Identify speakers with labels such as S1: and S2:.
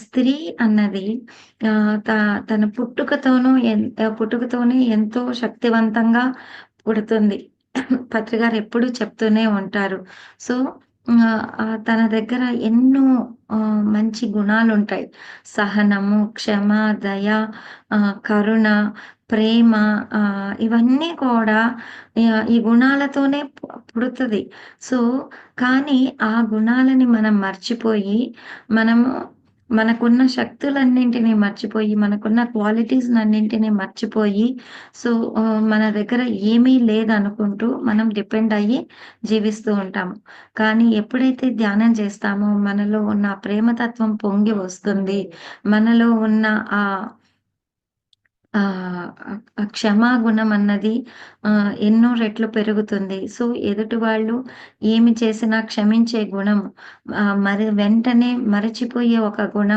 S1: స్త్రీ అన్నది ఆహ్, త తన పుట్టుకతోనే ఎంతో శక్తివంతంగా పుడుతుంది. పత్రి గారు ఎప్పుడూ చెప్తూనే ఉంటారు. సో, తన దగ్గర ఎన్నో మంచి గుణాలుంటాయి. సహనము, క్షమ, దయ, కరుణ, ప్రేమ, ఇవన్నీ కూడా ఈ గుణాలతోనే పుడతది. సో, కానీ ఆ గుణాలని మనం మర్చిపోయి, మనము మనకున్న శక్తులన్నింటిని మర్చిపోయి, మనకున్న క్వాలిటీస్‌నన్నింటిని మర్చిపోయి, సో, మన దగ్గర ఏమీ లేదనుకుంటూ మనం డిపెండ్ అయ్యి జీవిస్తూ ఉంటాము. కానీ ఎప్పుడైతే ధ్యానం చేస్తామో మనలో ఉన్న ఆ ప్రేమతత్వం పొంగి వస్తుంది. మనలో ఉన్న ఆహ్, క్షమాగుణం అన్నది ఎన్నో రెట్లు పెరుగుతుంది. సో, ఎదుటి వాళ్ళు ఏమి చేసినా క్షమించే గుణం, మరి వెంటనే మరచిపోయే ఒక గుణం